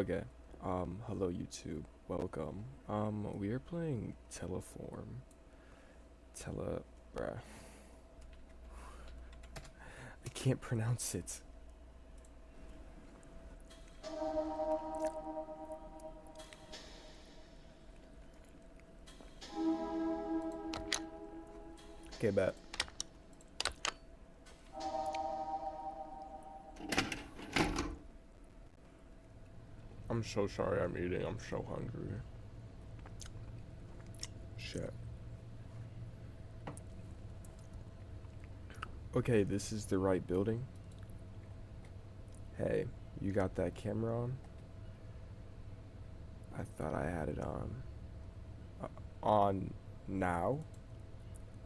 Okay. Hello YouTube. Welcome. We are playing Teleforum. Bruh. I can't pronounce it. Okay, bet. I'm so sorry I'm eating. I'm so hungry. Shit. Okay, this is the right building. Hey, you got that camera on? I thought I had it on. On now?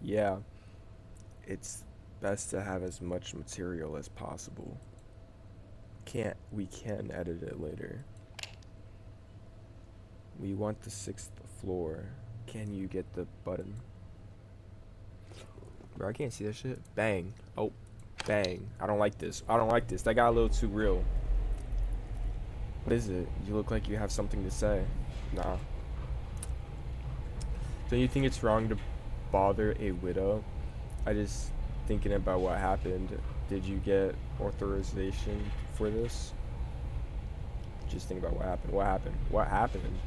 Yeah, it's best to have as much material as possible. We can edit it later. We want the 6th floor. Can you get the button? Bro, I can't see that shit. Bang. Oh, bang. I don't like this. I don't like this. That got a little too real. What is it? You look like you have something to say. Nah. Don't you think it's wrong to bother a widow? I just thinking about what happened. Did you get authorization for this? Just think about what happened. What happened? What happened?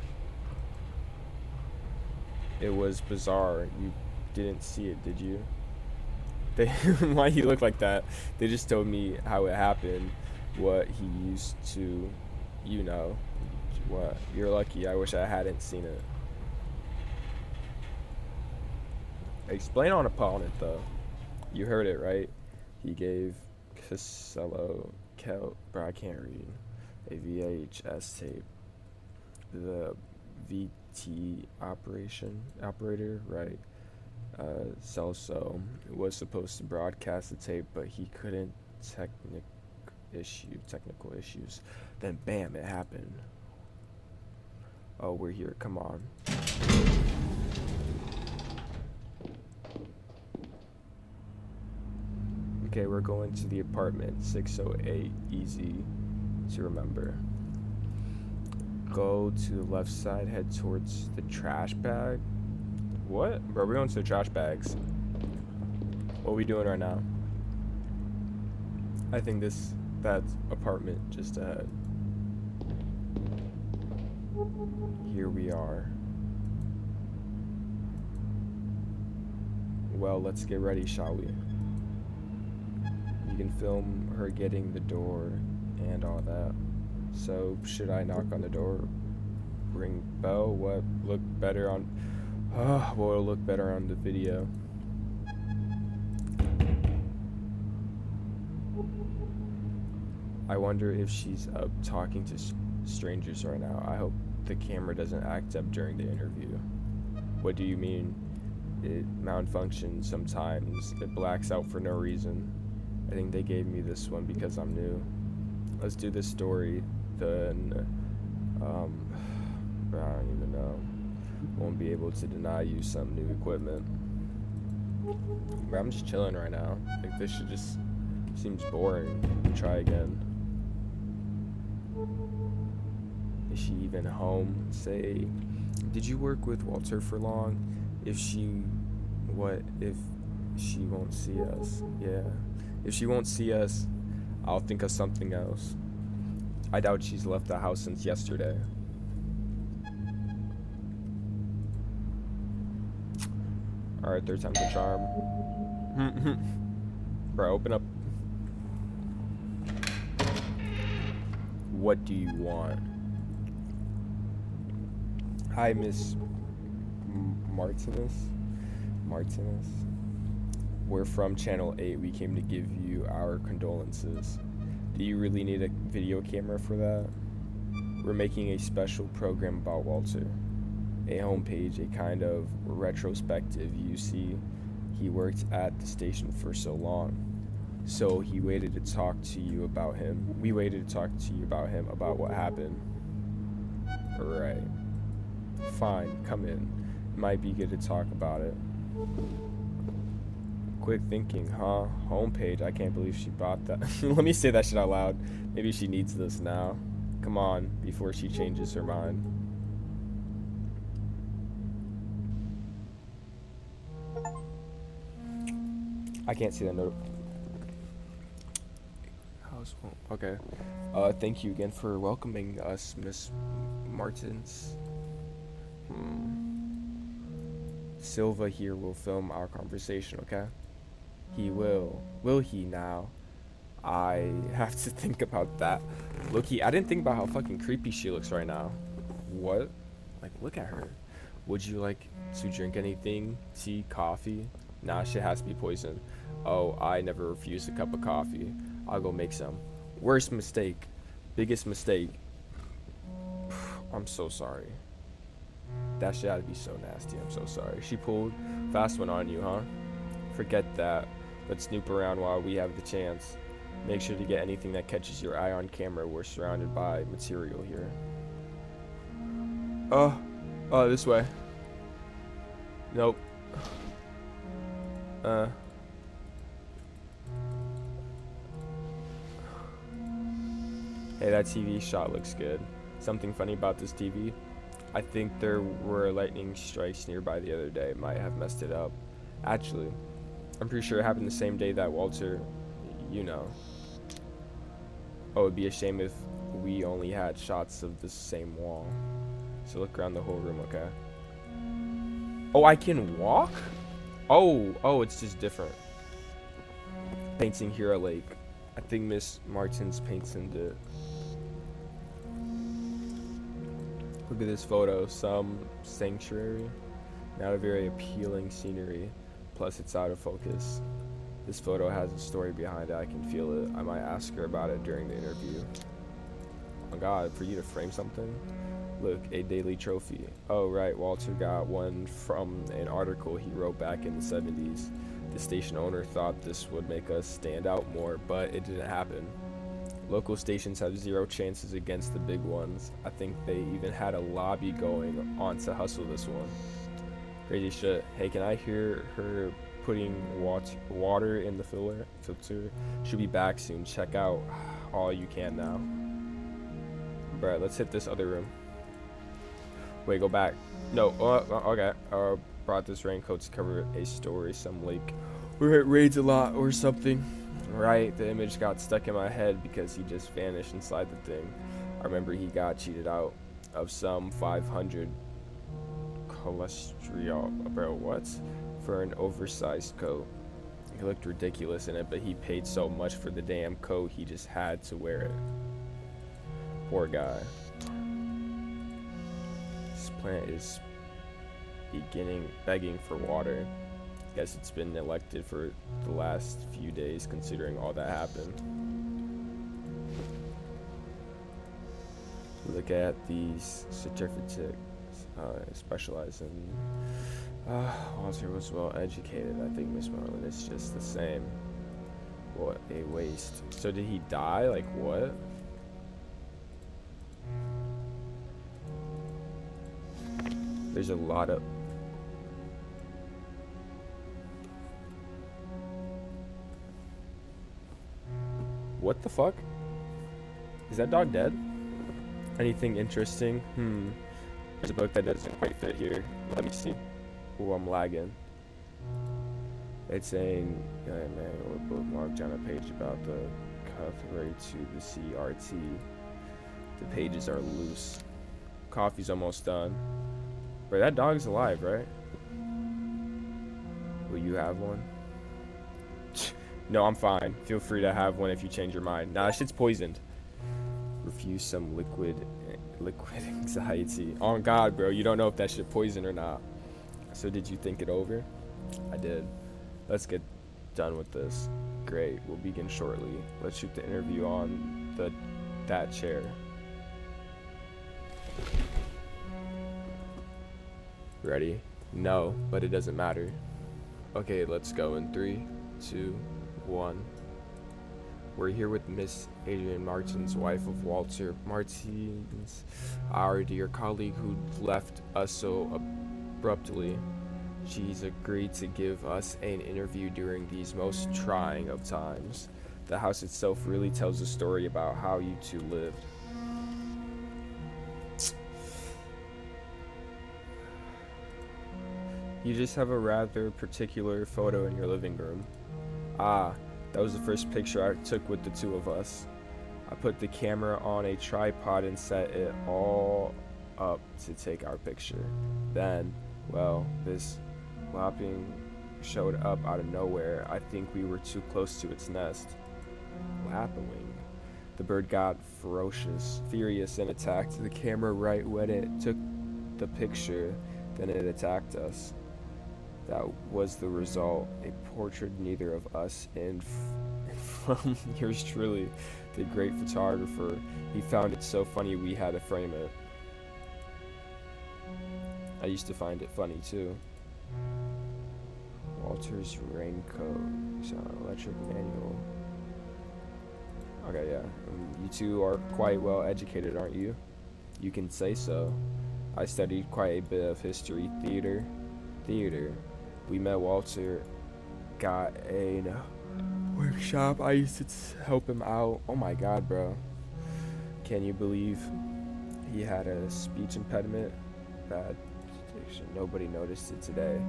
It was bizarre. You didn't see it, did you? Why you look like that? They just told me how it happened, what he used to, you know, what. You're lucky. I wish I hadn't seen it. Explain on opponent though. You heard it right. He gave bro, I can't read. A VHS tape. The VT operator, right? Celso was supposed to broadcast the tape, but he couldn't. Technical issues. Then bam, it happened. Oh, we're here. Come on. Okay, we're going to the apartment 608. Easy to remember. Go to the left side, head towards the trash bag. What? Bro, we're going to the trash bags. What are we doing right now? I think that's apartment just ahead. Here we are. Well, let's get ready, shall we? You can film her getting the door and all that. So, should I knock on the door? Ring bell? What look better on... what will look better on the video? I wonder if she's up talking to strangers right now. I hope the camera doesn't act up during the interview. What do you mean? It malfunctions sometimes. It blacks out for no reason. I think they gave me this one because I'm new. Let's do this story. Then, I don't even know. Won't be able to deny you some new equipment. Bro, I'm just chilling right now. Like, this shit just seems boring. Try again. Is she even home? Say, did you work with Walter for long? If she won't see us? Yeah. If she won't see us, I'll think of something else. I doubt she's left the house since yesterday. Alright, third time's a charm. Bro, open up. What do you want? Hi, Miss Martinez. We're from Channel 8. We came to give you our condolences. Do you really need a video camera for that? We're making a special program about Walter. A homepage, a kind of retrospective. You see, he worked at the station for so long. So he waited to talk to you about him. We waited to talk to you about him, about what happened. Alright. Fine, come in. Might be good to talk about it. Quick thinking, huh? Homepage, I can't believe she bought that. Let me say that shit out loud. Maybe she needs this now. Come on, before she changes her mind. I can't see that note. Okay. Thank you again for welcoming us, Miss Martins. Silva here will film our conversation, okay? He will. Will he now? I have to think about that. Look, I didn't think about how fucking creepy she looks right now. What? Like, look at her. Would you like to drink anything? Tea, coffee? Nah, shit has to be poison. Oh, I never refuse a cup of coffee. I'll go make some. Worst mistake. Biggest mistake. I'm so sorry. That shit had to be so nasty. I'm so sorry. She pulled fast one on you, huh? Forget that. Let's snoop around while we have the chance. Make sure to get anything that catches your eye on camera. We're surrounded by material here. Oh, this way. Nope. Hey, that TV shot looks good. Something funny about this TV? I think there were lightning strikes nearby the other day. Might have messed it up. Actually, I'm pretty sure it happened the same day that Walter, you know. Oh, it'd be a shame if we only had shots of the same wall. So look around the whole room, okay? Oh, I can walk? Oh, it's just different. Painting here a lake. I think Miss Martins paints into. Look at this photo. Some sanctuary. Not a very appealing scenery. Plus, it's out of focus. This photo has a story behind it. I can feel it. I might ask her about it during the interview. Oh God, for you to frame something? Look, a daily trophy. Oh right, Walter got one from an article he wrote back in the 70s. The station owner thought this would make us stand out more, but it didn't happen. Local stations have zero chances against the big ones. I think they even had a lobby going on to hustle this one. Crazy shit. Hey, can I hear her putting water in the filter? She'll be back soon. Check out all you can now. Alright, let's hit this other room. Wait, go back. No, okay. Brought this raincoat to cover a story, some lake where it rains a lot or something. Right, the image got stuck in my head because he just vanished inside the thing. I remember he got cheated out of some 500 cholesterol, bro, what? For an oversized coat. He looked ridiculous in it, but he paid so much for the damn coat, he just had to wear it. Poor guy. This plant is begging for water. Guess it's been neglected for the last few days, considering all that happened. Look at these certificates. Specialize in. Walter was well educated. I think Miss Marlin is just the same. What a waste. So did he die? Like what? There's a lot of. What the fuck? Is that dog dead? Anything interesting? There's a book that doesn't quite fit here. Let me see. Oh, I'm lagging. It's a manual bookmarked on a page about the cutlery to the CRT. The pages are loose. Coffee's almost done. But that dog's alive, right? Will you have one? No, I'm fine. Feel free to have one if you change your mind. Nah, that shit's poisoned. Refuse some liquid anxiety. Oh God, bro, you don't know if that shit poison or not. So did you think it over? I did. Let's get done with this. Great, we'll begin shortly. Let's shoot the interview on that chair. Ready? No, but it doesn't matter. Okay, let's go in 3, 2, 1. We're here with Miss Adrienne Martins, wife of Walter Martins, our dear colleague who left us so abruptly. She's agreed to give us an interview during these most trying of times. The house itself really tells a story about how you two lived. You just have a rather particular photo in your living room. Ah, that was the first picture I took with the two of us. I put the camera on a tripod and set it all up to take our picture. Then, well, this lapwing showed up out of nowhere. I think we were too close to its nest. Lapwing. The bird got furious, and attacked the camera right when it took the picture. Then it attacked us. That was the result. A portrait neither of us and from yours truly, the great photographer. He found it so funny we had to frame it. I used to find it funny too. Walter's raincoat. He's on electric manual. Okay, yeah. You two are quite well educated, aren't you? You can say so. I studied quite a bit of history, theater. We met Walter, got a workshop. I used to help him out. Oh my god, bro. Can you believe he had a speech impediment? Bad diction. Nobody noticed it today.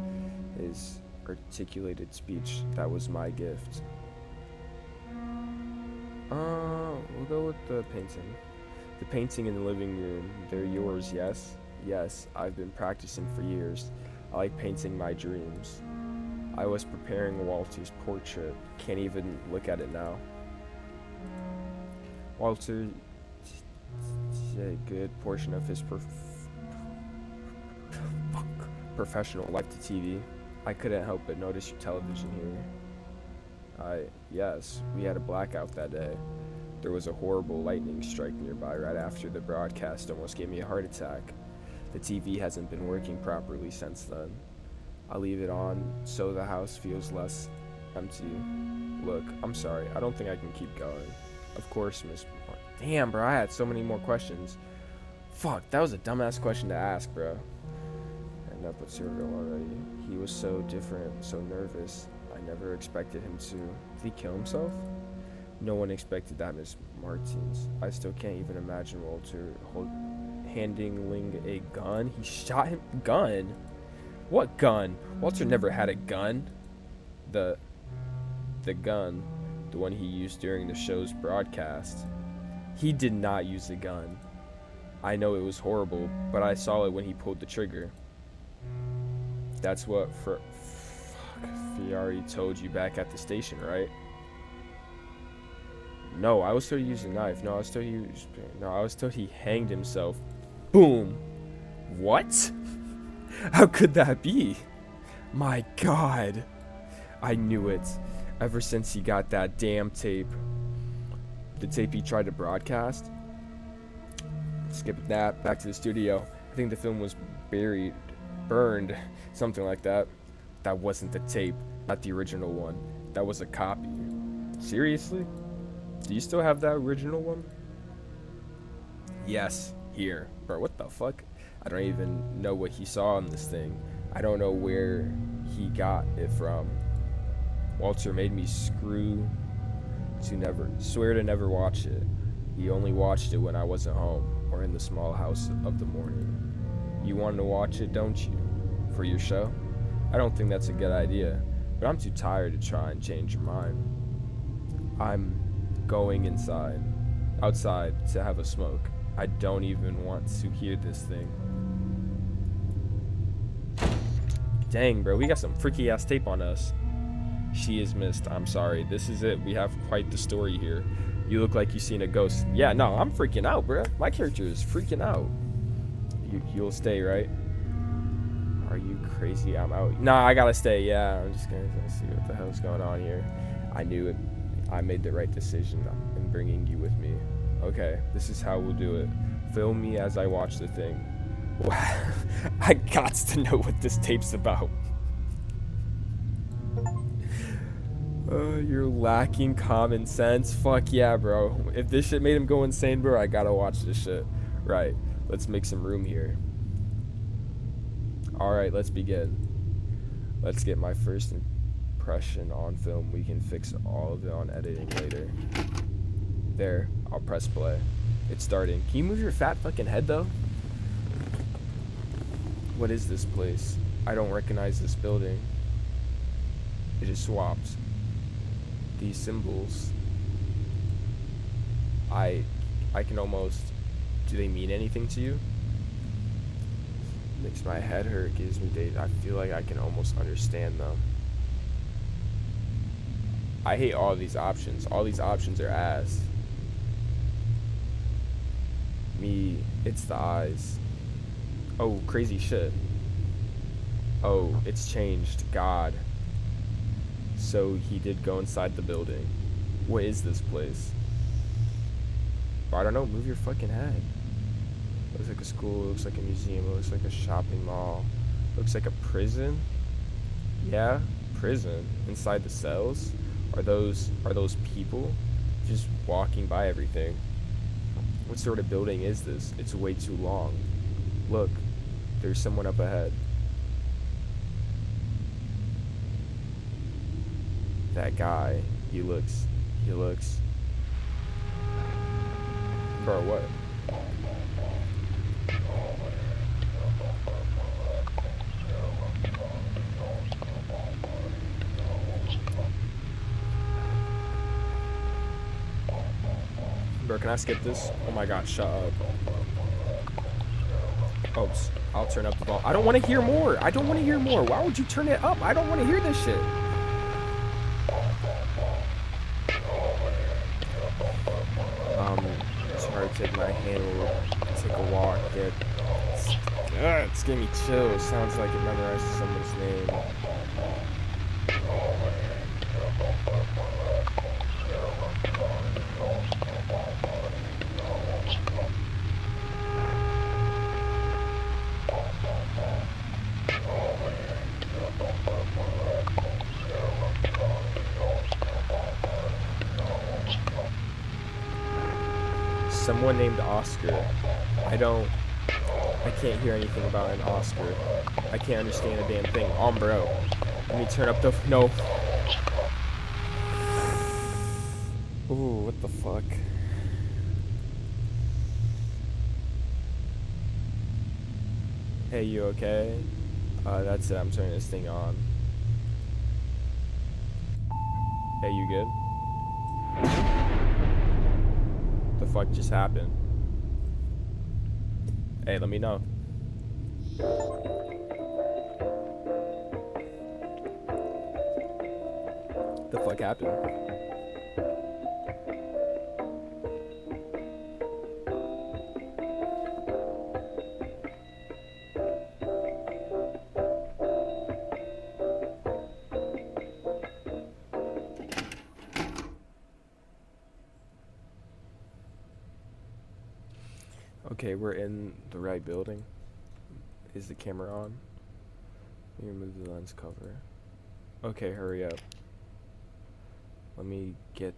His articulated speech, that was my gift. We'll go with the painting. The painting in the living room, they're yours, yes? Yes, I've been practicing for years. I like painting my dreams. I was preparing Walter's portrait. Can't even look at it now. Walter, a good portion of his professional life to TV. I couldn't help but notice your television here. Yes, we had a blackout that day. There was a horrible lightning strike nearby right after the broadcast almost gave me a heart attack. The TV hasn't been working properly since then. I leave it on so the house feels less empty. Look, I'm sorry, I don't think I can keep going. Of course, Miss. Damn, bro, I had so many more questions. Fuck, that was a dumbass question to ask, bro. And up with Cyril already. He was so different, so nervous. I never expected him to. Did he kill himself? No one expected that, Miss Martins. I still can't even imagine Walter handling a gun. He shot him. Gun? What gun? Walter never had a gun. The gun, the one he used during the show's broadcast. He did not use a gun. I know it was horrible, but I saw it when he pulled the trigger. That's what Fieri told you back at the station, right? No, I was told he used a knife. No, I was told he hanged himself. Boom. What? How could that be? My god. I knew it. Ever since he got that damn tape. The tape he tried to broadcast. Skip that. Back to the studio. I think the film was burned. Something like that. That wasn't the tape. Not the original one. That was a copy. Seriously? Do you still have that original one? Yes. Here. Bro, what the fuck? I don't even know what he saw on this thing. I don't know where he got it from. Walter made me swear to never watch it. He only watched it when I wasn't home or in the small house of the morning. You want to watch it, don't you? For your show? I don't think that's a good idea, but I'm too tired to try and change your mind. I'm going outside to have a smoke. I don't even want to hear this thing. Dang, bro, we got some freaky ass tape on us. She is missed. I'm sorry. This is it. We have quite the story here. You look like you've seen a ghost. Yeah, no, I'm freaking out, bro. My character is freaking out. You'll stay, right? Are you crazy? I'm out. Nah, I gotta stay. Yeah, I'm just gonna see what the hell's going on here. I knew it. I made the right decision in bringing you with me. Okay, this is how we'll do it. Film me as I watch the thing. I got to know what this tape's about. You're lacking common sense. Fuck yeah, bro. If this shit made him go insane, bro, I gotta watch this shit. Right, let's make some room here. Alright, let's begin. Let's get my first impression on film. We can fix all of it on editing later. There, I'll press play. It's starting. Can you move your fat fucking head though? What is this place? I don't recognize this building. It just swapped. These symbols. I can almost... Do they mean anything to you? Makes my head hurt, gives me days. I feel like I can almost understand them. I hate all these options. All these options are ass. Me, it's the eyes. Oh, crazy shit. Oh, it's changed. God. So he did go inside the building. What is this place? I don't know, move your fucking head. Looks like a school, looks like a museum, it looks like a shopping mall. Looks like a prison? Yeah, prison. Inside the cells? Are those people just walking by everything? What sort of building is this? It's way too long. Look, there's someone up ahead. That guy, he looks. Bro, what? Bro, can I skip this? Oh my god, shut up. Oops, I'll turn up the volume. I don't want to hear more. Why would you turn it up? I don't want to hear this shit. It's hard to take my hand, take a walk, it's giving me chills. Sounds like it memorizes someone's name. Someone named Oscar. I can't hear anything about an Oscar. I can't understand a damn thing. Bro. Let me turn up the... No. Ooh, what the fuck? Hey, you okay? That's it. I'm turning this thing on. Hey, you good? The fuck just happened? Hey, let me know. The fuck happened? Okay, we're in the right building. Is the camera on? Let me remove the lens cover. Okay, hurry up. Let me get...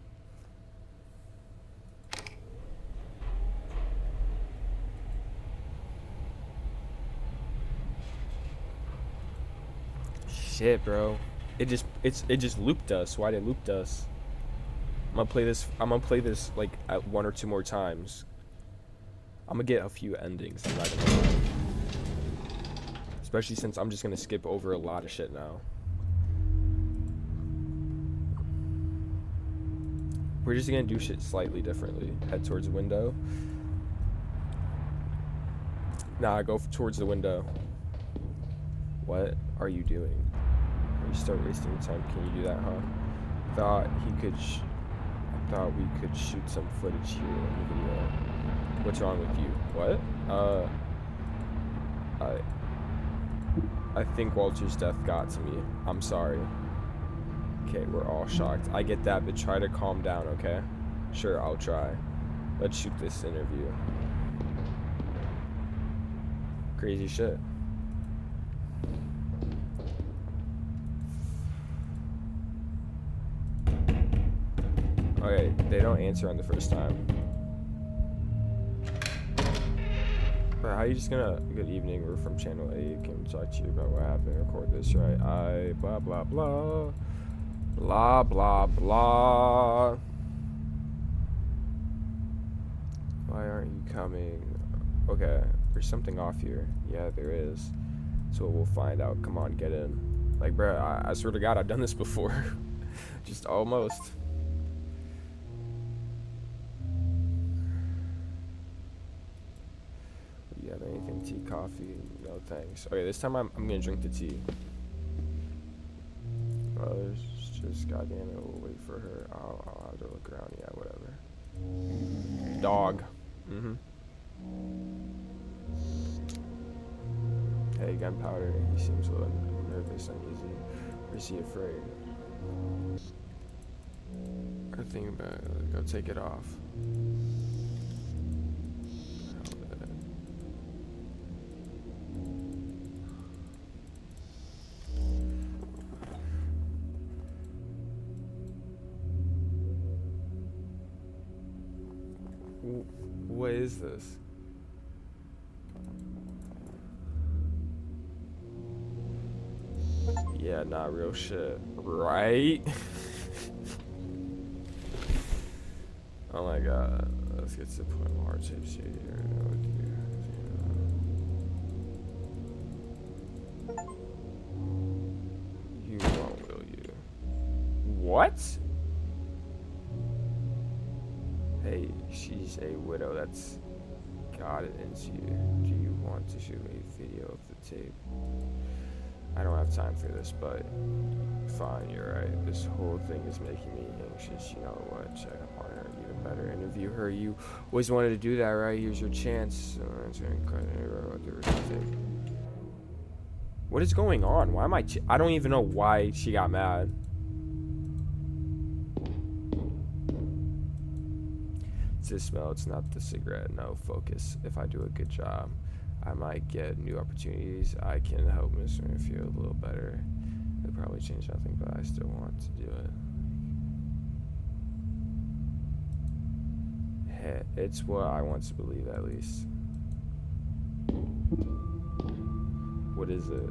Shit, bro. It just looped us. Why'd it loop us? I'm gonna play this like at 1 or 2 more times. I'm gonna get a few endings, I'm not gonna lie. Especially since I'm just gonna skip over a lot of shit now. We're just gonna do shit slightly differently. Head towards the window. Nah, go towards the window. What are you doing? You start wasting your time. Can you do that, huh? Thought we could shoot some footage here in the video. What's wrong with you? What? I think Walter's death got to me. I'm sorry. Okay, we're all shocked. I get that, but try to calm down, okay? Sure, I'll try. Let's shoot this interview. Crazy shit. Okay, they don't answer on the first time. Bro, how you just gonna... Good evening, we're from Channel 8. Came to talk to you about what happened. Record this, right? Blah, blah, blah. Blah, blah, blah. Why aren't you coming? Okay, there's something off here. Yeah, there is. So we'll find out. Come on, get in. Like, bruh, I swear to God, I've done this before. Just almost. Do you have anything? Tea, coffee? No thanks. Okay, this time I'm gonna drink the tea. Oh, there's just goddamn it. We'll wait for her. I'll have to look around. Yeah, whatever. Dog. Hey, gunpowder. He seems a little nervous, uneasy. Or is he afraid? Or thinking about it. Go take it off. What is this? Yeah, not real shit, right? Oh my god, let's get to the point of hard shapes here. You won't, will you? What? Hey, she's a widow. That's got it into you. Do you want to shoot a video of the tape? I don't have time for this, but fine, you're right. This whole thing is making me anxious. You know what? Check up on her. Even better, interview her. You always wanted to do that, right? Here's your chance. What is going on? Why am I don't even know why she got mad. It's the smell. It's not the cigarette. No, focus. If I do a good job, I might get new opportunities. I can help Mr. feel a little better. It'll probably change nothing, but I still want to do it. Hey, it's what I want to believe, at least. What is it?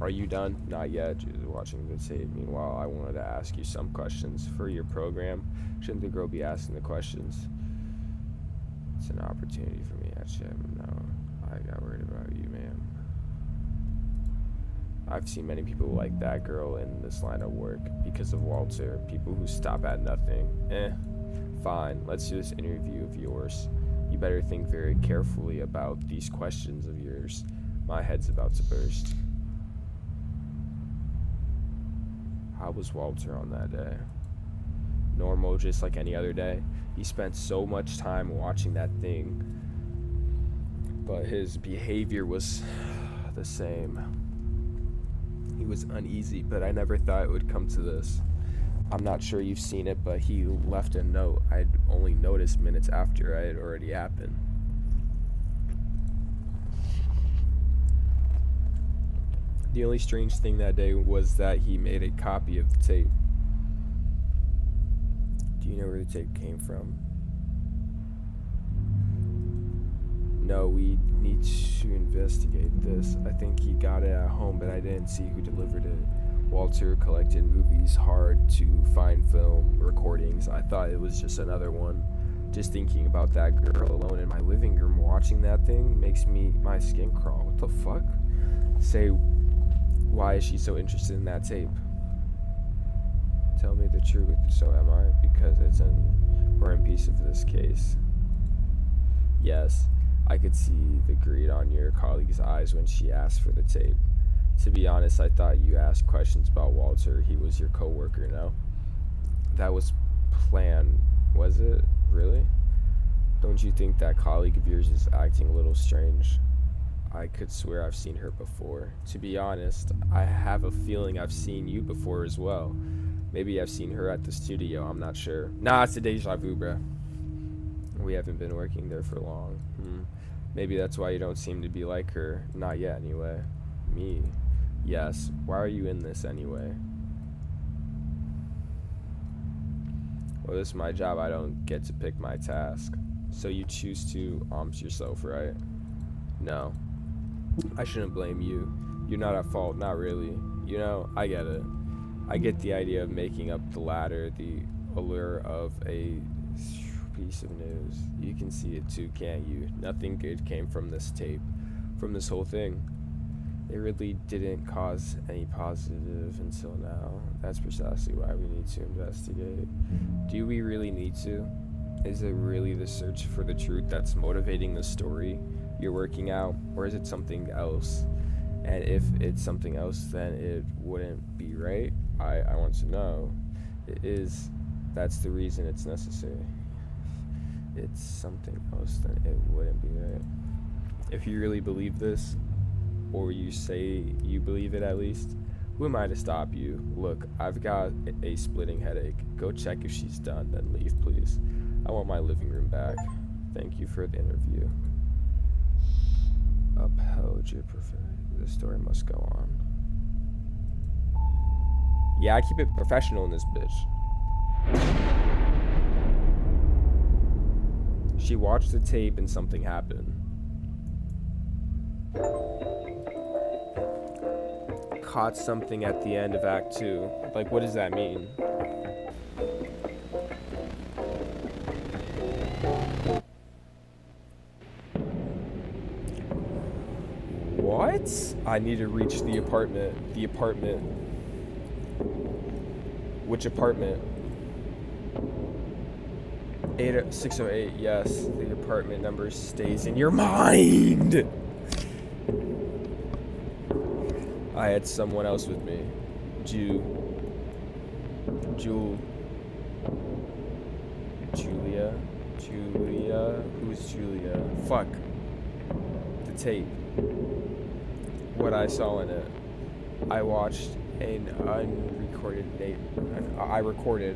Are you done? Not yet. Just watching the tape. Meanwhile, I wanted to ask you some questions for your program. Shouldn't the girl be asking the questions? It's an opportunity for me. Actually, no, I got worried about you, ma'am. I've seen many people like that girl in this line of work because of Walter. People who stop at nothing. Fine. Let's do this interview of yours. You better think very carefully about these questions of yours. My head's about to burst. How was Walter on that day? Normal, just like any other day. He spent so much time watching that thing, but his behavior was the same. He was uneasy, but I never thought it would come to this. I'm not sure you've seen it, but he left a note. I'd only noticed minutes after it had already happened. The only strange thing that day was that he made a copy of the tape. Do you know where the tape came from? No, we need to investigate this. I think he got it at home, but I didn't see who delivered it. Walter collected movies, hard to find film recordings. I thought it was just another one. Just thinking about that girl alone in my living room watching that thing makes my skin crawl. What the fuck? Say, why is she so interested in that tape? Tell me the truth. So am I, because it's an important piece of this case. Yes, I could see the greed on your colleague's eyes when she asked for the tape. To be honest, I thought you asked questions about Walter. He was your co-worker, no? That was planned, was it? Really? Don't you think that colleague of yours is acting a little strange? I could swear I've seen her before. To be honest, I have a feeling I've seen you before as well. Maybe I've seen her at the studio, I'm not sure. Nah, it's a deja vu, bruh. We haven't been working there for long. Maybe that's why you don't seem to be like her. Not yet, anyway. Me? Yes. Why are you in this, anyway? Well, this is my job. I don't get to pick my task. So you choose to yourself, right? No. I shouldn't blame you. You're not at fault, not really. You know, I get it. I get the idea of making up the ladder, the allure of a piece of news. You can see it too, can't you? Nothing good came from this tape, from this whole thing. It really didn't cause any positive until now. That's precisely why we need to investigate. Do we really need to? Is it really the search for the truth that's motivating the story you're working out, or is it something else? And if it's something else, then it wouldn't be right. I want to know. It is. That's the reason it's necessary. It's something else, then it wouldn't be right. If you really believe this, or you say you believe it at least, who am I to stop you? Look, I've got a splitting headache. Go check if she's done, then leave, please. I want my living room back. Thank you for the interview. Upheld your perfect. The story must go on. Yeah, I keep it professional in this bitch. She watched the tape and something happened. Caught something at the end of Act 2. Like, what does that mean? What? I need to reach the apartment. The apartment. Which apartment? 608, yes. The apartment number stays in your mind! I had someone else with me. Julia. Who's Julia? Fuck. The tape. What I saw in it. I watched an unrecorded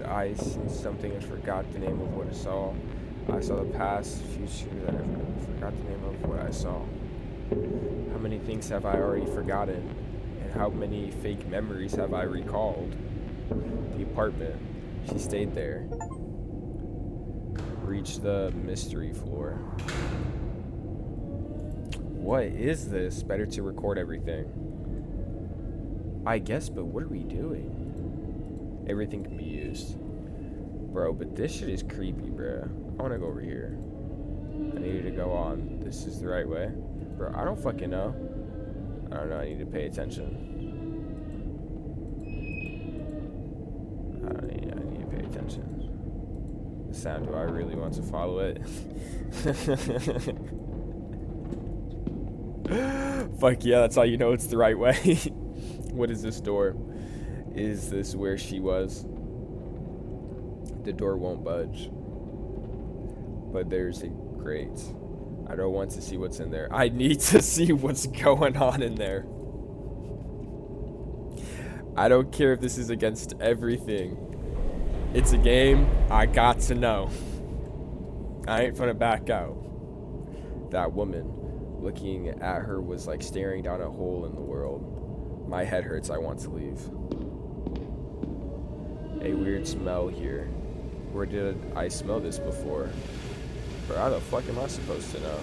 I seen something and forgot the name of what I saw. I saw the past, future, and I forgot the name of what I saw. How many things have I already forgotten? And how many fake memories have I recalled? The apartment. She stayed there. Reached the mystery floor. What is this? Better to record everything. I guess, but what are we doing? Everything can be used. Bro, but this shit is creepy, bro. I wanna go over here. I need to go on. This is the right way. Bro, I don't fucking know. I don't know, I need to pay attention. I need to pay attention. The sound, do I really want to follow it? Fuck yeah, that's how you know it's the right way. What is this door? Is this where she was? The door won't budge. But there's a grate. I don't want to see what's in there. I need to see what's going on in there. I don't care if this is against everything. It's a game. I got to know. I ain't gonna back out. That woman, looking at her, was like staring down a hole in the world. My head hurts. I want to leave. A weird smell here. Where did I smell this before? But how the fuck am I supposed to know?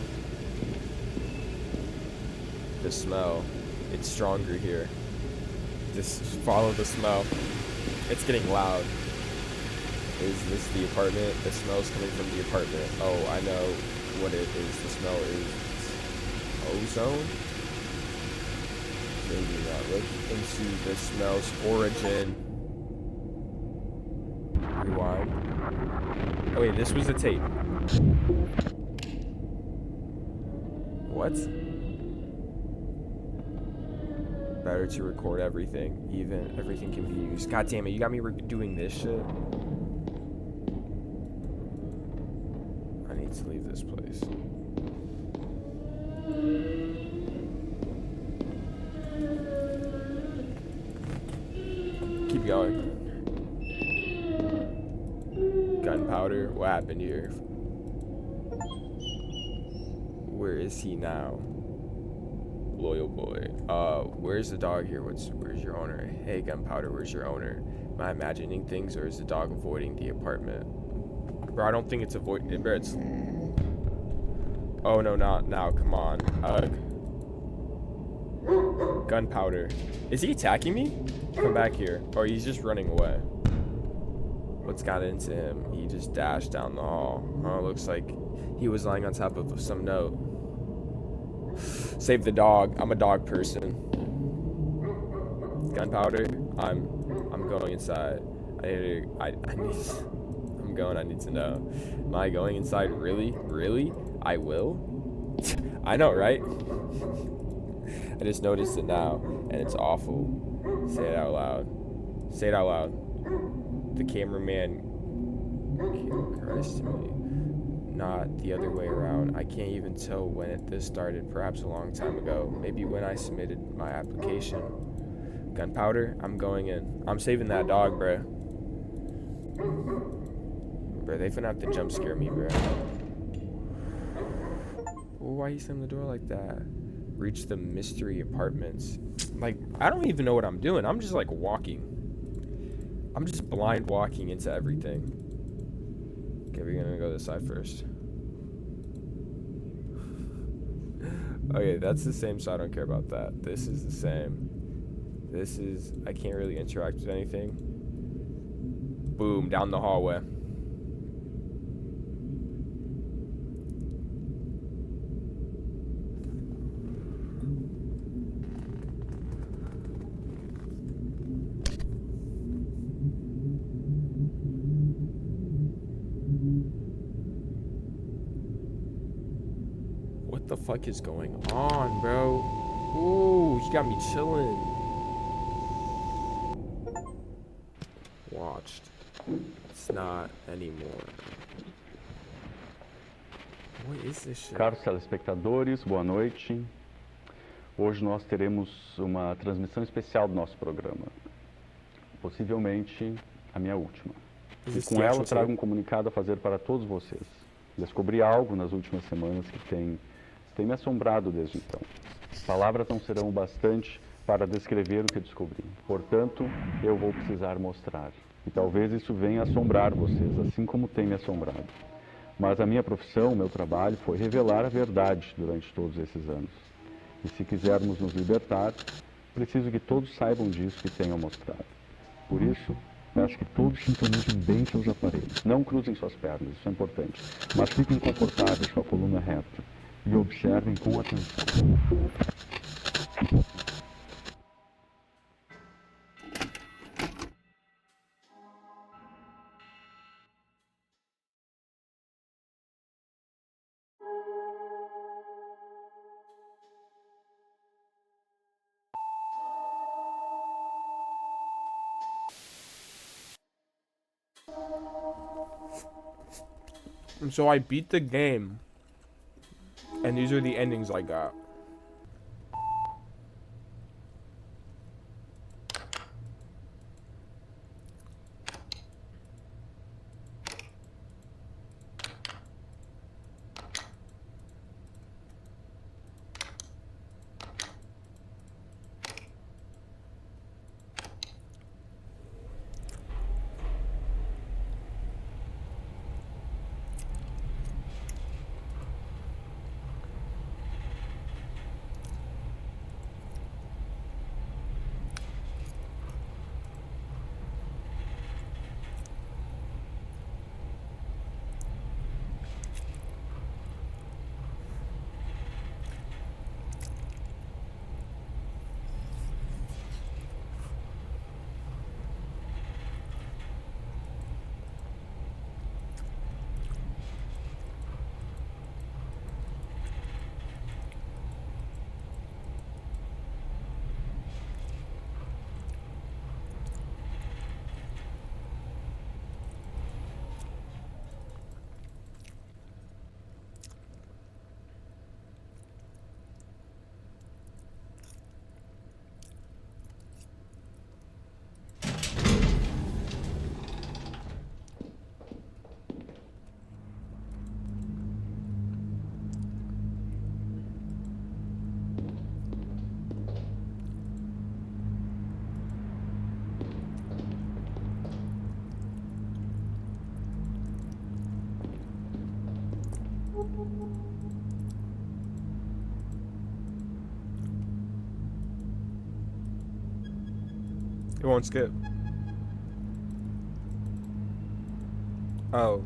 The smell. It's stronger here. Just follow the smell. It's getting loud. Is this the apartment? The smell's coming from the apartment. Oh, I know what it is. The smell is ozone? Maybe not. Look into the smell's origin. Rewind. Oh wait, this was a tape. What? Better to record everything. Even everything can be used. God damn it, you got me doing this shit. I need to leave this place. Keep going. Gunpowder. What happened here? Where is he now? Loyal boy. Where's the dog here? Where's your owner? Hey, Gunpowder, where's your owner? Am I imagining things, or is the dog avoiding the apartment? Bro, I don't think it's avoiding. Bro, it's. Oh no, not now. Come on. Gunpowder. Is he attacking me? Come back here. Or he's just running away. What's got into him? He just dashed down the hall. Oh, looks like he was lying on top of some note. Save the dog. I'm a dog person. Gunpowder. I'm going inside. I'm going. I need to know. Am I going inside? Really? Really? I will? I know, right? I just noticed it now, and it's awful. Say it out loud. Say it out loud. The cameraman came across to me, not the other way around. I can't even tell when this started, perhaps a long time ago. Maybe when I submitted my application. Gunpowder, I'm going in. I'm saving that dog, bruh. Bruh, they finna have to jump scare me, bruh. Oh, why you slam the door like that? Reach the mystery apartments. Like, I don't even know what I'm doing. I'm just like walking. I'm just blind walking into everything. Okay, we're gonna go this side first. Okay, that's the same, so I don't care about that. This is the same. This is, I can't really interact with anything. Boom, down the hallway. What the fuck is going on, bro? Ooh, he got me chilling. Watched. It's not anymore. What is this shit? Caros telespectadores, boa noite. Hoje nós teremos uma transmissão especial do nosso programa. Possivelmente a minha última. E com ela trago um comunicado a fazer para todos vocês. Descobri algo nas últimas semanas que tem me assombrado desde então. Palavras não serão o bastante para descrever o que descobri. Portanto, eu vou precisar mostrar. E talvez isso venha assombrar vocês, assim como tem me assombrado. Mas a minha profissão, o meu trabalho, foi revelar a verdade durante todos esses anos. E se quisermos nos libertar, preciso que todos saibam disso e tenham mostrado. Por isso, peço que todos sintonizem bem seus aparelhos. Não cruzem suas pernas, isso é importante. Mas fiquem confortáveis com a coluna reta e observem com atenção. And so I beat the game. And these are the endings I got. It won't skip. Oh.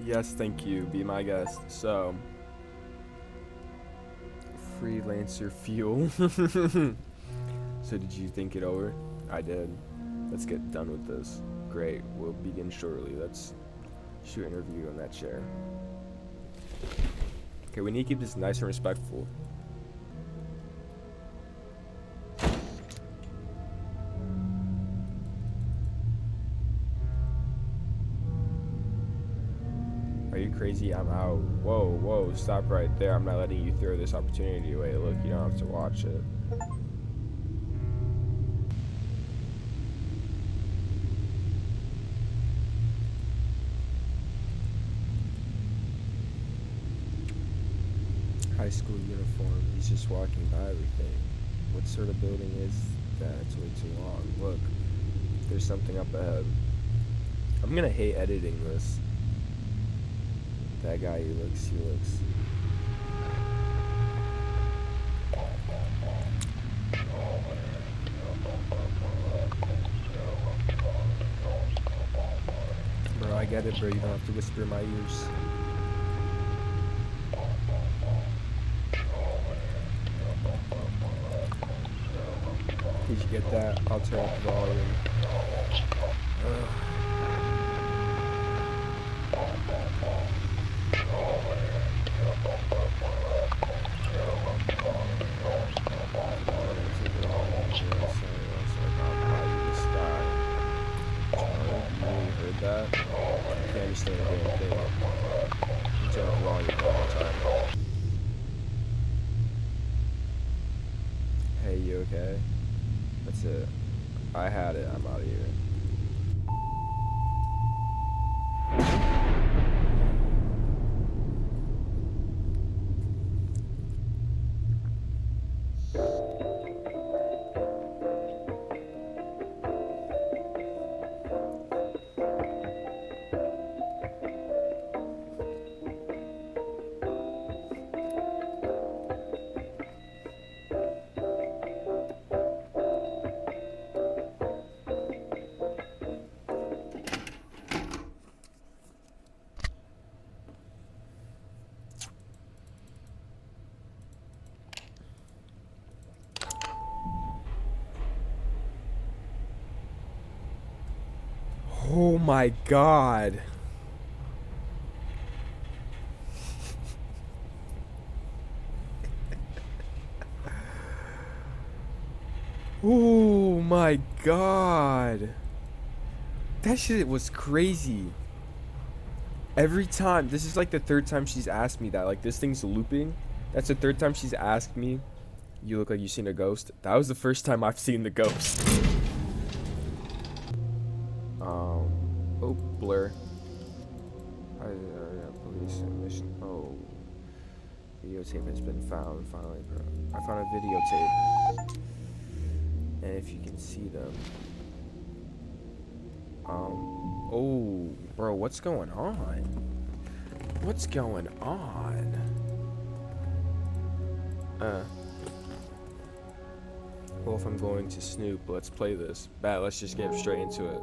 Yes, thank you. Be my guest. So, freelancer fuel. So, did you think it over? I did. Let's get done with this. Great. We'll begin shortly. Let's shoot interview on that chair. Okay, we need to keep this nice and respectful. Are you crazy? I'm out. Whoa, whoa, stop right there. I'm not letting you throw this opportunity away. Look, you don't have to watch it. High school uniform. He's just walking by everything. What sort of building is that? It's way too long. Look, there's something up ahead. I'm gonna hate editing this. That guy, he looks. Bro, I get it, bro. You don't have to whisper in my ears. Did you get that? I'll turn up the volume. Ugh. That. I can't understand a damn thing. I'm turning up the volume all the time. Hey, you okay? That's it. I had it. I'm out of here. Oh my god. Oh my god. That shit was crazy. Every time. This is like the third time she's asked me that. Like, this thing's looping. That's the third time she's asked me, you look like you've seen a ghost. That was the first time I've seen the ghost. Oh, blur. Police mission. Oh. Videotape has been found, finally. I found a videotape. And if you can see them. Oh, bro, what's going on? What's going on? Well, if I'm going to snoop, let's play this. Let's just get straight into it.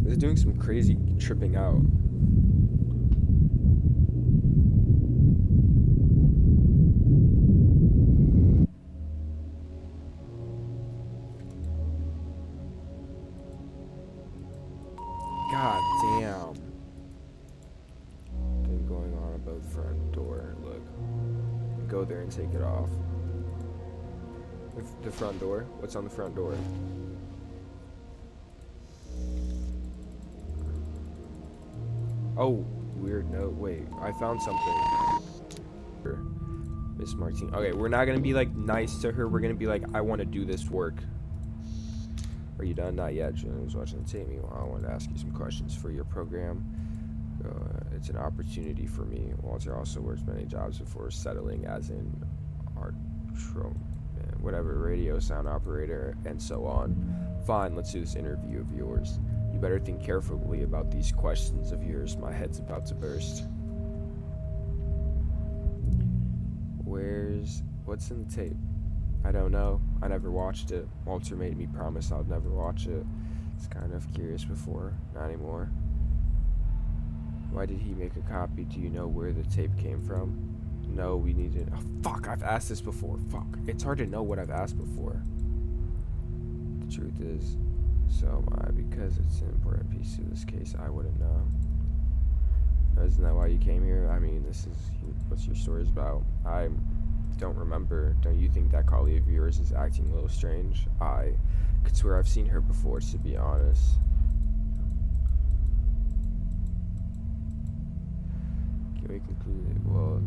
They're doing some crazy tripping out. God damn. Thing going on about the front door. Look. Go there and take it off. The front door? What's on the front door? Oh, weird note. Wait, I found something. Miss Martin. Okay, we're not gonna be like nice to her. We're gonna be like, I want to do this work. Are you done? Not yet. Julian was watching the tape. Meanwhile, I wanted to ask you some questions for your program. It's an opportunity for me. Walter also worked many jobs before settling as an whatever, radio sound operator, and so on. Fine, let's do this interview of yours. You better think carefully about these questions of yours. My head's about to burst. What's in the tape? I don't know. I never watched it. Walter made me promise I'd never watch it. It's kind of curious before, not anymore. Why did he make a copy? Do you know where the tape came from? No, we needed. Oh, fuck, I've asked this before. Fuck. It's hard to know what I've asked before. The truth is, so am I, because it's an important piece to this case. I wouldn't know. Isn't that why you came here? I mean, what's your stories about? I don't remember. Don't you think that colleague of yours is acting a little strange? I could swear I've seen her before, to be honest. Can we conclude? Well,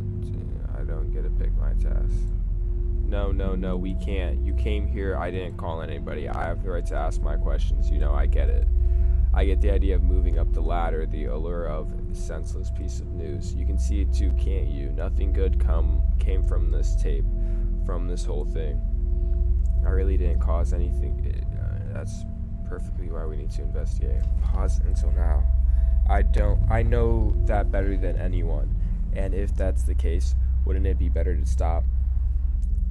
I don't get to pick my task. No, we can't. You came here, I didn't call anybody. I have the right to ask my questions. You know, I get it. I get the idea of moving up the ladder, the allure of a senseless piece of news. You can see it too, can't you? Nothing good came from this tape, from this whole thing. I really didn't cause anything. That's perfectly why we need to investigate. Pause until now. I know that better than anyone. And if that's the case, wouldn't it be better to stop?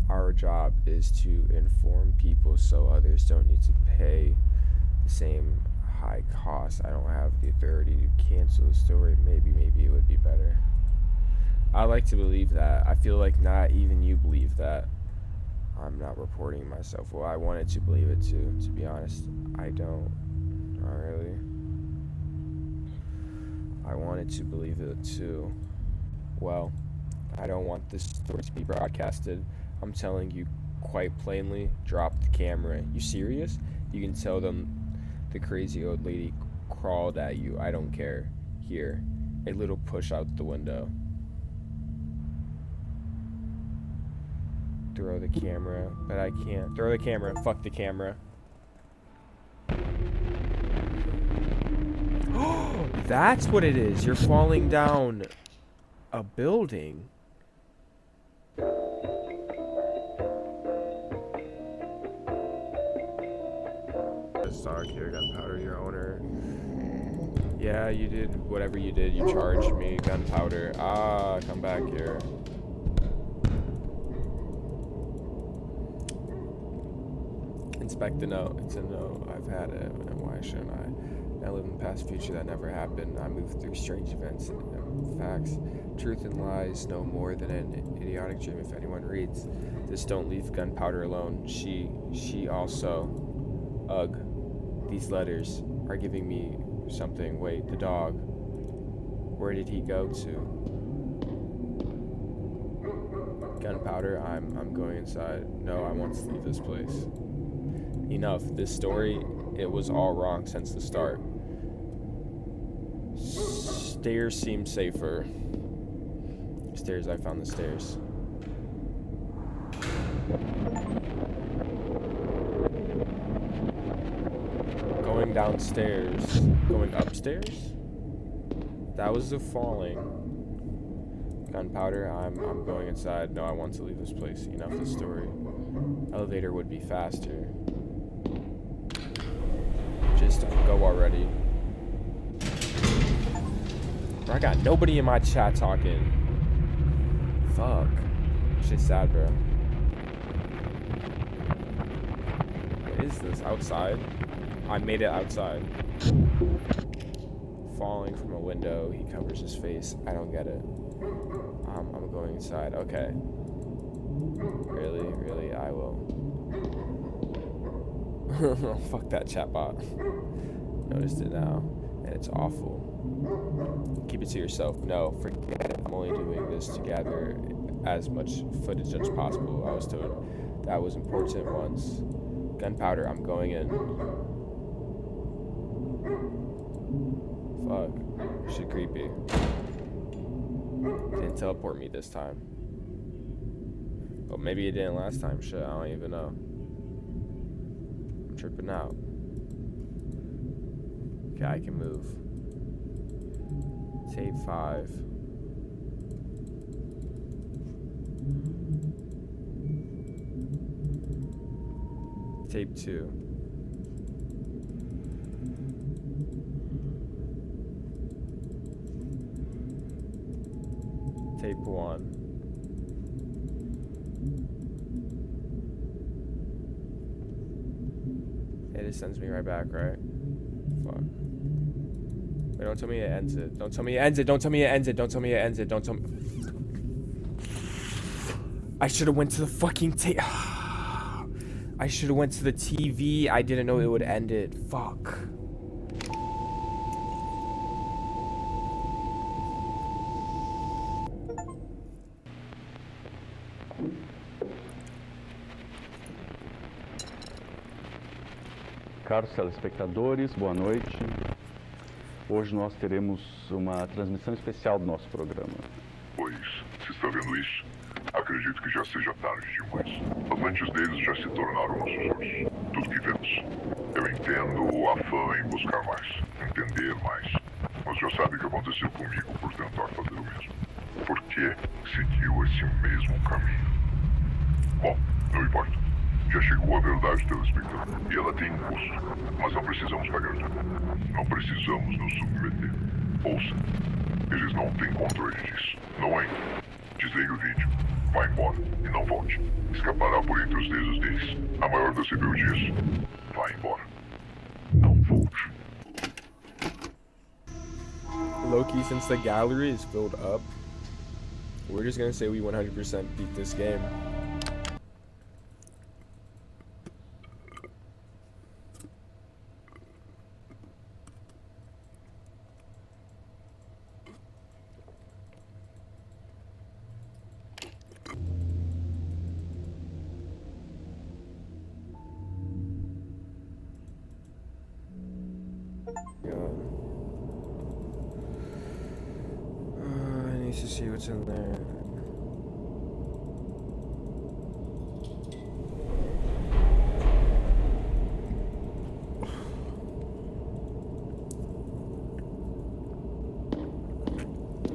Our job is to inform people so others don't need to pay the same high cost. I don't have the authority to cancel the story. Maybe it would be better. I like to believe that. I feel like not even you believe that. I'm not reporting myself. Well, I wanted to believe it too, to be honest. I don't. Not really. I wanted to believe it too. Well, I don't want this story to be broadcasted. I'm telling you quite plainly, drop the camera. You serious? You can tell them the crazy old lady crawled at you. I don't care. Here, a little push out the window. Throw the camera, but I can't. Throw the camera. Fuck the camera. That's what it is. You're falling down a building. Stock here, gunpowder, your owner. Yeah, you did whatever you did. You charged me gunpowder. Come back here. Inspect the note. It's a no. I've had it, and why shouldn't I? I live in the past future that never happened. I move through strange events and facts. Truth and lies no more than an idiotic dream if anyone reads. Just don't leave gunpowder alone. She also. Ugh. These letters are giving me something. Wait, the dog. Where did he go to? Gunpowder, I'm going inside. No, I want to leave this place. Enough. This story, it was all wrong since the start. Stairs seem safer. Stairs, I found the stairs. Going downstairs. Going upstairs? That was the falling. Gunpowder, I'm going inside. No, I want to leave this place. Enough the story. Elevator would be faster. Just go already. Bro, I got nobody in my chat talking. Fuck. Shit's sad, bro. What is this? Outside? I made it outside. Falling from a window. He covers his face. I don't get it. I'm going inside. Okay. Really, I will. Fuck that chatbot. Noticed it now, and it's awful. Keep it to yourself. No, forget it. I'm only doing this to gather as much footage as possible. I was told that was important once. Gunpowder, I'm going in. Fuck. Shit creepy. Didn't teleport me this time. Oh, maybe it didn't last time. Shit, I don't even know. I'm tripping out. Okay, I can move. Tape 5. Tape 2. Tape 1. It just sends me right back, right? Fuck. Wait, don't tell me it ends it. Don't tell me it ends it. Don't tell me it ends it. Don't tell me it ends it. Don't tell me. I should have went to the fucking tape. I should have went to the TV. I didn't know it would end it. Fuck. Caros telespectadores, boa noite. Hoje nós teremos uma transmissão especial do nosso programa. Pois, se está vendo isso, acredito que já seja tarde demais. As lentes deles já se tornaram nossos olhos. Tudo que vemos. Eu entendo o afã em buscar mais, entender mais. Mas já sabe o que aconteceu comigo por tentar fazer o mesmo. Por que seguiu esse mesmo caminho? Bom, não importa. Já chegou a verdade, telespectador. E ela tem um custo. Mas não precisamos pagar tudo. Não precisamos nos submeter. Ouça. Eles não têm controle disso. Não ainda. Desligue o vídeo. Vá embora. E não volte. Escapará por entre os dedos deles. A maior das rebeldias. Vá embora. Não volte. Loki, since the gallery is filled up, we're just gonna say we 100% beat this game. I need to see what's in there.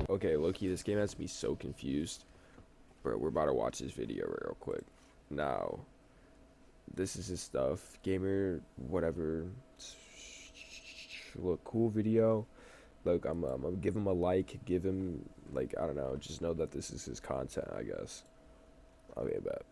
Okay, Loki, this game has me so confused. Bro, we're about to watch this video real quick. Now, this is his stuff. Gamer, whatever. Look, cool video. Look, I'm gonna give him a like, give him, like, I don't know, just know that this is his content, I guess. I'll be back.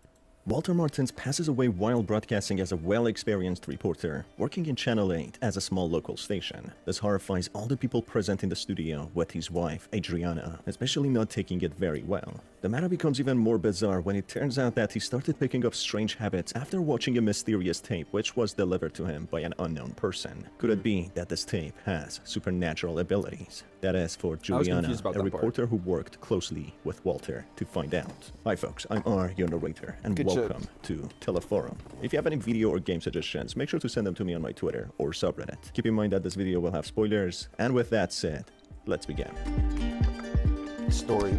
Walter Martins passes away while broadcasting as a well-experienced reporter, working in Channel 8 as a small local station. This horrifies all the people present in the studio, with his wife, Adriana, especially not taking it very well. The matter becomes even more bizarre when it turns out that he started picking up strange habits after watching a mysterious tape which was delivered to him by an unknown person. Could it be that this tape has supernatural abilities? That is for Juliana, a reporter who worked closely with Walter, to find out. Hi folks, I'm R, your narrator, and welcome to Teleforum. If you have any video or game suggestions, make sure to send them to me on my Twitter or subreddit. Keep in mind that this video will have spoilers, and with that said, let's begin. Story.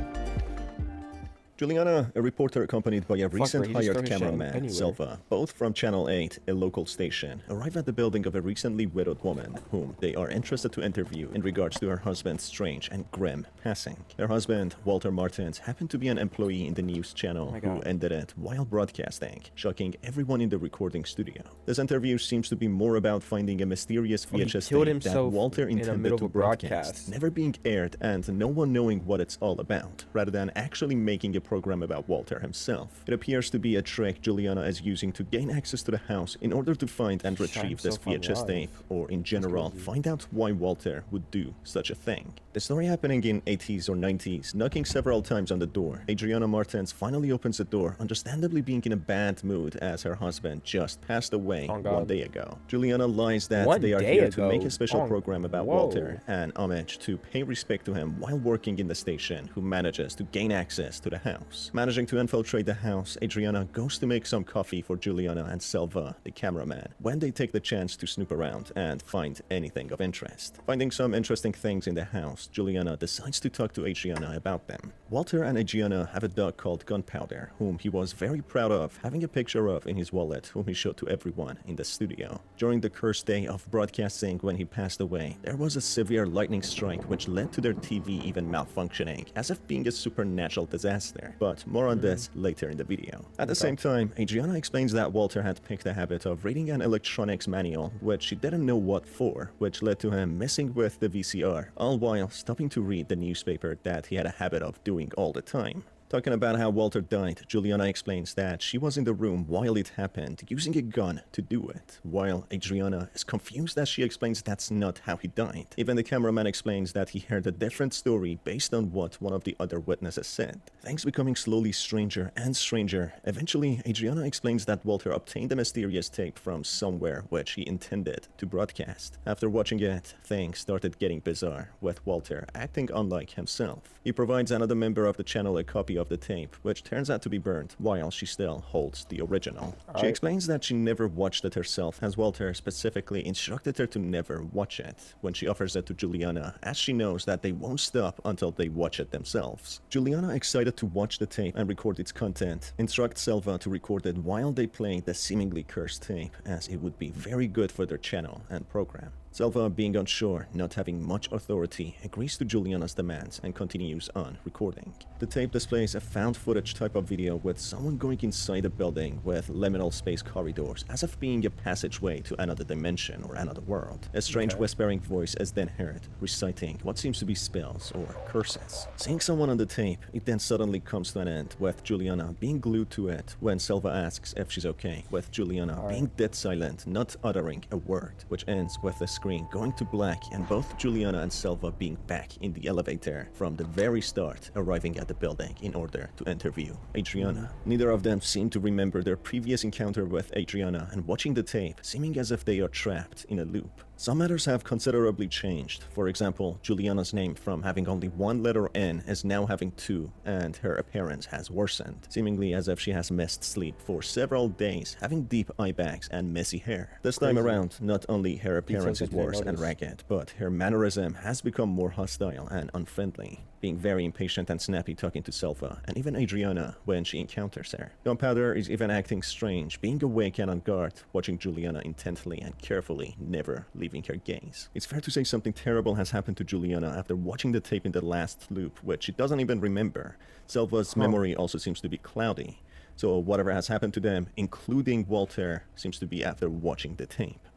Juliana, a reporter accompanied by a recent hired cameraman, Selva, both from Channel 8, a local station, arrive at the building of a recently widowed woman, whom they are interested to interview in regards to her husband's strange and grim passing. Their husband, Walter Martins, happened to be an employee in the news channel who ended it while broadcasting, shocking everyone in the recording studio. This interview seems to be more about finding a mysterious VHS tape that Walter intended to broadcast, never being aired and no one knowing what it's all about, rather than actually making a program about Walter himself. It appears to be a trick Juliana is using to gain access to the house in order to find and retrieve this VHS tape, or in general, find out why Walter would do such a thing. The story happening in 80s or 90s, knocking several times on the door. Adriana Martins finally opens the door, understandably being in a bad mood as her husband just passed away 1 day ago. Juliana lies that they are here to make a special program about Walter, an homage to pay respect to him while working in the station, who manages to gain access to the house. Managing to infiltrate the house, Adriana goes to make some coffee for Juliana and Selva, the cameraman, when they take the chance to snoop around and find anything of interest. Finding some interesting things in the house, Juliana decides to talk to Adriana about them. Walter and Adriana have a dog called Gunpowder, whom he was very proud of having a picture of in his wallet, whom he showed to everyone in the studio. During the cursed day of broadcasting when he passed away, there was a severe lightning strike which led to their TV even malfunctioning, as if being a supernatural disaster. But more on this later in the video. At the same time, Adriana explains that Walter had picked a habit of reading an electronics manual, which she didn't know what for, which led to him messing with the VCR, all while stopping to read the newspaper that he had a habit of doing all the time. Talking about how Walter died, Juliana explains that she was in the room while it happened, using a gun to do it, while Adriana is confused as she explains that's not how he died. Even the cameraman explains that he heard a different story based on what one of the other witnesses said. Things becoming slowly stranger and stranger, eventually Adriana explains that Walter obtained a mysterious tape from somewhere which he intended to broadcast. After watching it, things started getting bizarre, with Walter acting unlike himself. He provides another member of the channel a copy of the tape, which turns out to be burned, while she still holds the original. She explains that she never watched it herself, as Walter specifically instructed her to never watch it when she offers it to Juliana, as she knows that they won't stop until they watch it themselves. Juliana, excited to watch the tape and record its content, instructs Selva to record it while they play the seemingly cursed tape, as it would be very good for their channel and program. Selva, being unsure, not having much authority, agrees to Juliana's demands and continues on recording. The tape displays a found footage type of video with someone going inside a building with liminal space corridors, as if being a passageway to another dimension or another world. A strange whispering voice is then heard, reciting what seems to be spells or curses. Seeing someone on the tape, it then suddenly comes to an end, with Juliana being glued to it when Selva asks if she's okay, with Juliana being dead silent, not uttering a word, which ends with the screen going to black and both Juliana and Selva being back in the elevator from the very start, arriving at the building in order to interview Adriana. Neither of them seem to remember their previous encounter with Adriana, and watching the tape, seeming as if they are trapped in a loop. Some matters have considerably changed. For example, Juliana's name from having only one letter N is now having two, and her appearance has worsened, seemingly as if she has missed sleep for several days, having deep eye bags and messy hair. This time around, not only her appearance is worse and ragged, but her mannerism has become more hostile and unfriendly, being very impatient and snappy talking to Selva, and even Adriana when she encounters her. Gunpowder is even acting strange, being awake and on guard, watching Juliana intently and carefully, never leaving her gaze. It's fair to say something terrible has happened to Juliana after watching the tape in the last loop, which she doesn't even remember. Selva's memory also seems to be cloudy, so whatever has happened to them, including Walter, seems to be after watching the tape.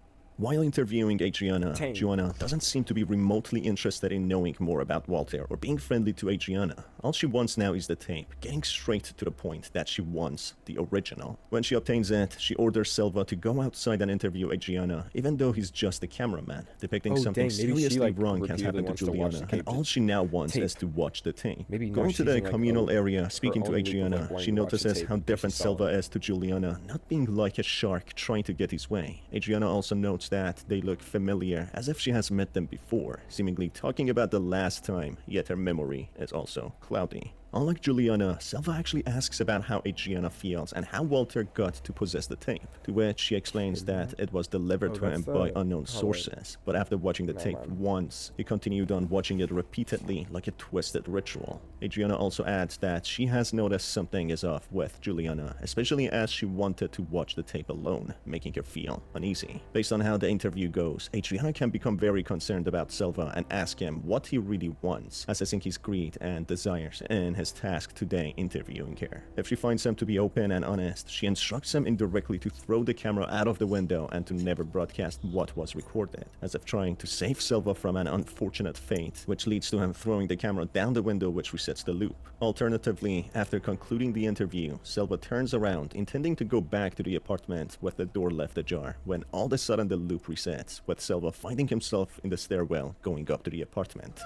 While interviewing Adriana, Tape. Joanna doesn't seem to be remotely interested in knowing more about Walter or being friendly to Adriana. All she wants now is the tape, getting straight to the point that she wants the original. When she obtains it, she orders Silva to go outside and interview Adriana, even though he's just a cameraman, depicting something seriously wrong has happened to Juliana, and all she now wants is to watch the tape. Going to the communal area, speaking to Adriana, she notices how different Silva is to Juliana, not being like a shark trying to get his way. Adriana also notes that they look familiar, as if she has met them before, seemingly talking about the last time, yet her memory is also cloudy. Unlike Juliana, Silva actually asks about how Adriana feels and how Walter got to possess the tape, to which she explains that it was delivered to him by unknown sources, but after watching the tape once, he continued on watching it repeatedly like a twisted ritual. Adriana also adds that she has noticed something is off with Juliana, especially as she wanted to watch the tape alone, making her feel uneasy. Based on how the interview goes, Adriana can become very concerned about Silva and ask him what he really wants, assessing his greed and desires in his task today interviewing her. If she finds him to be open and honest, she instructs him indirectly to throw the camera out of the window and to never broadcast what was recorded, as if trying to save Silva from an unfortunate fate, which leads to him throwing the camera down the window, which resets the loop. Alternatively, after concluding the interview, Silva turns around, intending to go back to the apartment with the door left ajar, when all of a sudden the loop resets, with Silva finding himself in the stairwell going up to the apartment.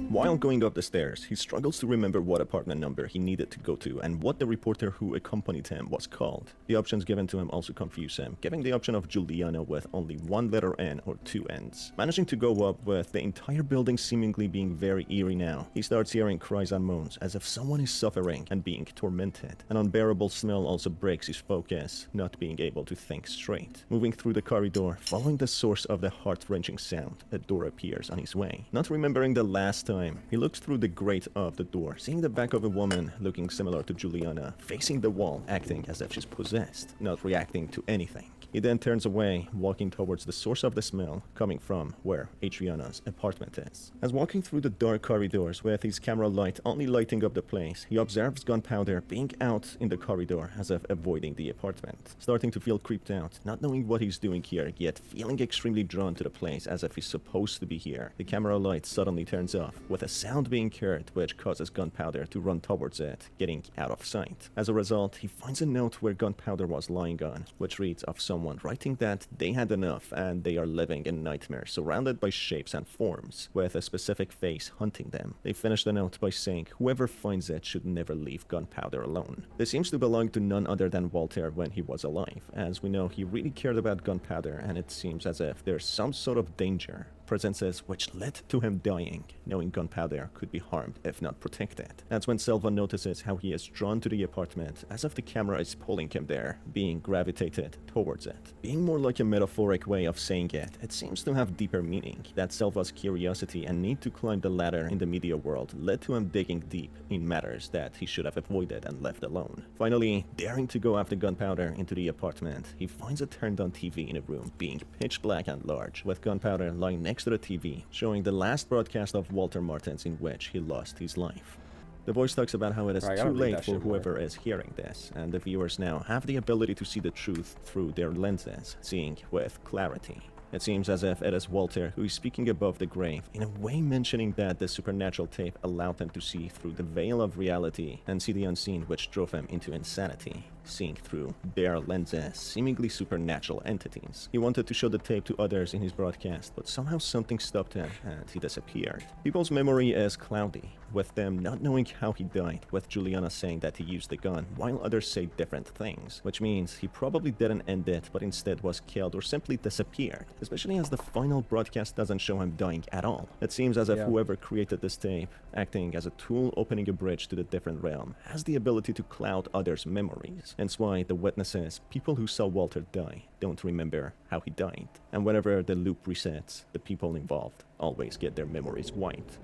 While going up the stairs, he struggles to remember what apartment number he needed to go to and what the reporter who accompanied him was called. The options given to him also confuse him, giving the option of Juliana with only one letter N or two N's. Managing to go up with the entire building seemingly being very eerie now, he starts hearing cries and moans as if someone is suffering and being tormented. An unbearable smell also breaks his focus, not being able to think straight. Moving through the corridor, following the source of the heart-wrenching sound, a door appears on his way. Not remembering the last time, he looks through the grate of the door, seeing the back of a woman looking similar to Juliana, facing the wall, acting as if she's possessed, not reacting to anything. He then turns away, walking towards the source of the smell, coming from where Adriana's apartment is. As walking through the dark corridors with his camera light only lighting up the place, he observes gunpowder being out in the corridor as if avoiding the apartment. Starting to feel creeped out, not knowing what he's doing here, yet feeling extremely drawn to the place as if he's supposed to be here, the camera light suddenly turns off, with a sound being heard which causes gunpowder to run towards it, getting out of sight. As a result, he finds a note where gunpowder was lying on, which reads of someone writing that they had enough and they are living in nightmares surrounded by shapes and forms, with a specific face hunting them. They finish the note by saying whoever finds it should never leave gunpowder alone. This seems to belong to none other than Walter when he was alive, as we know he really cared about gunpowder, and it seems as if there's some sort of danger presences which led to him dying, knowing gunpowder could be harmed if not protected. That's when Silva notices how he is drawn to the apartment, as if the camera is pulling him there, being gravitated towards it. Being more like a metaphoric way of saying it, it seems to have deeper meaning, that Silva's curiosity and need to climb the ladder in the media world led to him digging deep in matters that he should have avoided and left alone. Finally, daring to go after gunpowder into the apartment, he finds a turned-on TV in a room being pitch black and large, with gunpowder lying next to the TV, showing the last broadcast of Walter Martins in which he lost his life. The voice talks about how it is too late for whoever is hearing this, and the viewers now have the ability to see the truth through their lenses, seeing with clarity. It seems as if it is Walter who is speaking above the grave, in a way mentioning that the supernatural tape allowed him to see through the veil of reality and see the unseen, which drove him into insanity, seeing through their lenses, seemingly supernatural entities. He wanted to show the tape to others in his broadcast, but somehow something stopped him and he disappeared. People's memory is cloudy, with them not knowing how he died, with Juliana saying that he used the gun, while others say different things, which means he probably didn't end it, but instead was killed or simply disappeared, especially as the final broadcast doesn't show him dying at all. It seems as if whoever created this tape, acting as a tool opening a bridge to the different realm, has the ability to cloud others' memories. Hence why the witnesses, people who saw Walter die, don't remember how he died. And whenever the loop resets, the people involved always get their memories wiped.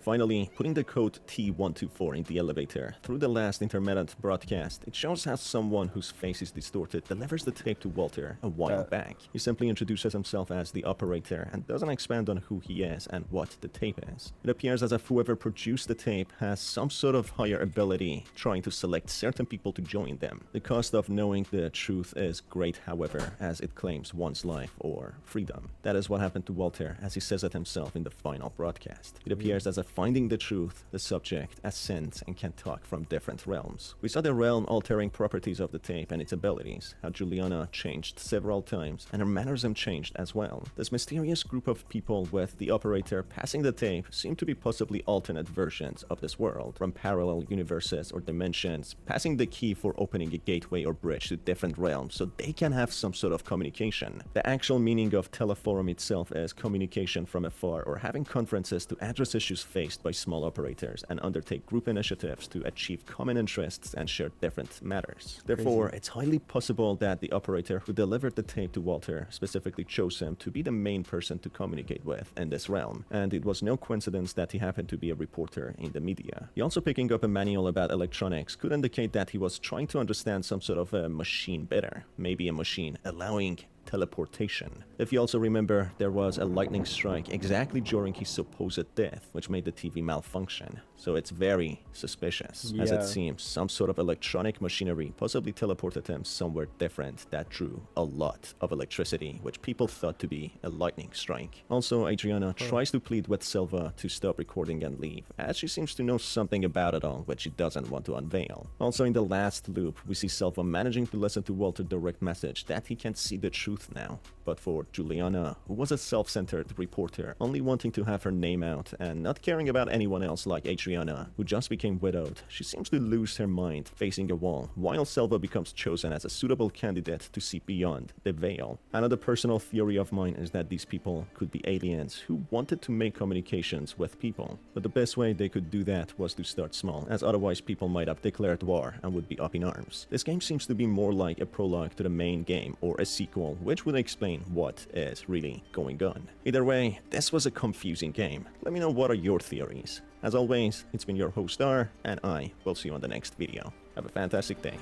Finally, putting the code T124 in the elevator through the last intermittent broadcast, it shows how someone whose face is distorted delivers the tape to Walter a while back. He simply introduces himself as the operator and doesn't expand on who he is and what the tape is. It appears as if whoever produced the tape has some sort of higher ability, trying to select certain people to join them. The cost of knowing the truth is great, however, as it claims one's life or freedom. That is what happened to Walter, as he says it himself in the final broadcast. It appears as if finding the truth, the subject ascends and can talk from different realms. We saw the realm-altering properties of the tape and its abilities, how Juliana changed several times, and her mannerism changed as well. This mysterious group of people with the operator passing the tape seem to be possibly alternate versions of this world, from parallel universes or dimensions, passing the key for opening a gateway or bridge to different realms so they can have some sort of communication. The actual meaning of Teleforum itself is communication from afar, or having conferences to address issues faced by small operators and undertake group initiatives to achieve common interests and share different matters. Therefore, it's highly possible that the operator who delivered the tape to Walter specifically chose him to be the main person to communicate with in this realm, and it was no coincidence that he happened to be a reporter in the media. He also picking up a manual about electronics could indicate that he was trying to understand some sort of a machine better, maybe a machine allowing teleportation. If you also remember, there was a lightning strike exactly during his supposed death, which made the TV malfunction. So it's very suspicious, as it seems some sort of electronic machinery possibly teleported him somewhere different that drew a lot of electricity, which people thought to be a lightning strike. Also, Adriana tries to plead with Silva to stop recording and leave, as she seems to know something about it all, which she doesn't want to unveil. Also, in the last loop, we see Silva managing to listen to Walter's direct message that he can see the truth now. But for Juliana, who was a self-centered reporter, only wanting to have her name out and not caring about anyone else like Adriana, who just became widowed, she seems to lose her mind facing a wall, while Silva becomes chosen as a suitable candidate to see beyond the veil. Another personal theory of mine is that these people could be aliens who wanted to make communications with people, but the best way they could do that was to start small, as otherwise people might have declared war and would be up in arms. This game seems to be more like a prologue to the main game, or a sequel, which would explain what is really going on. Either way, this was a confusing game. Let me know what are your theories. As always, it's been your host R, and I will see you on the next video. Have a fantastic day.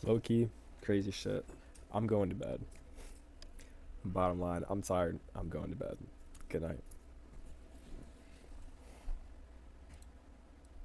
Low-key, crazy shit. I'm going to bed. Bottom line, I'm tired. I'm going to bed. Good night.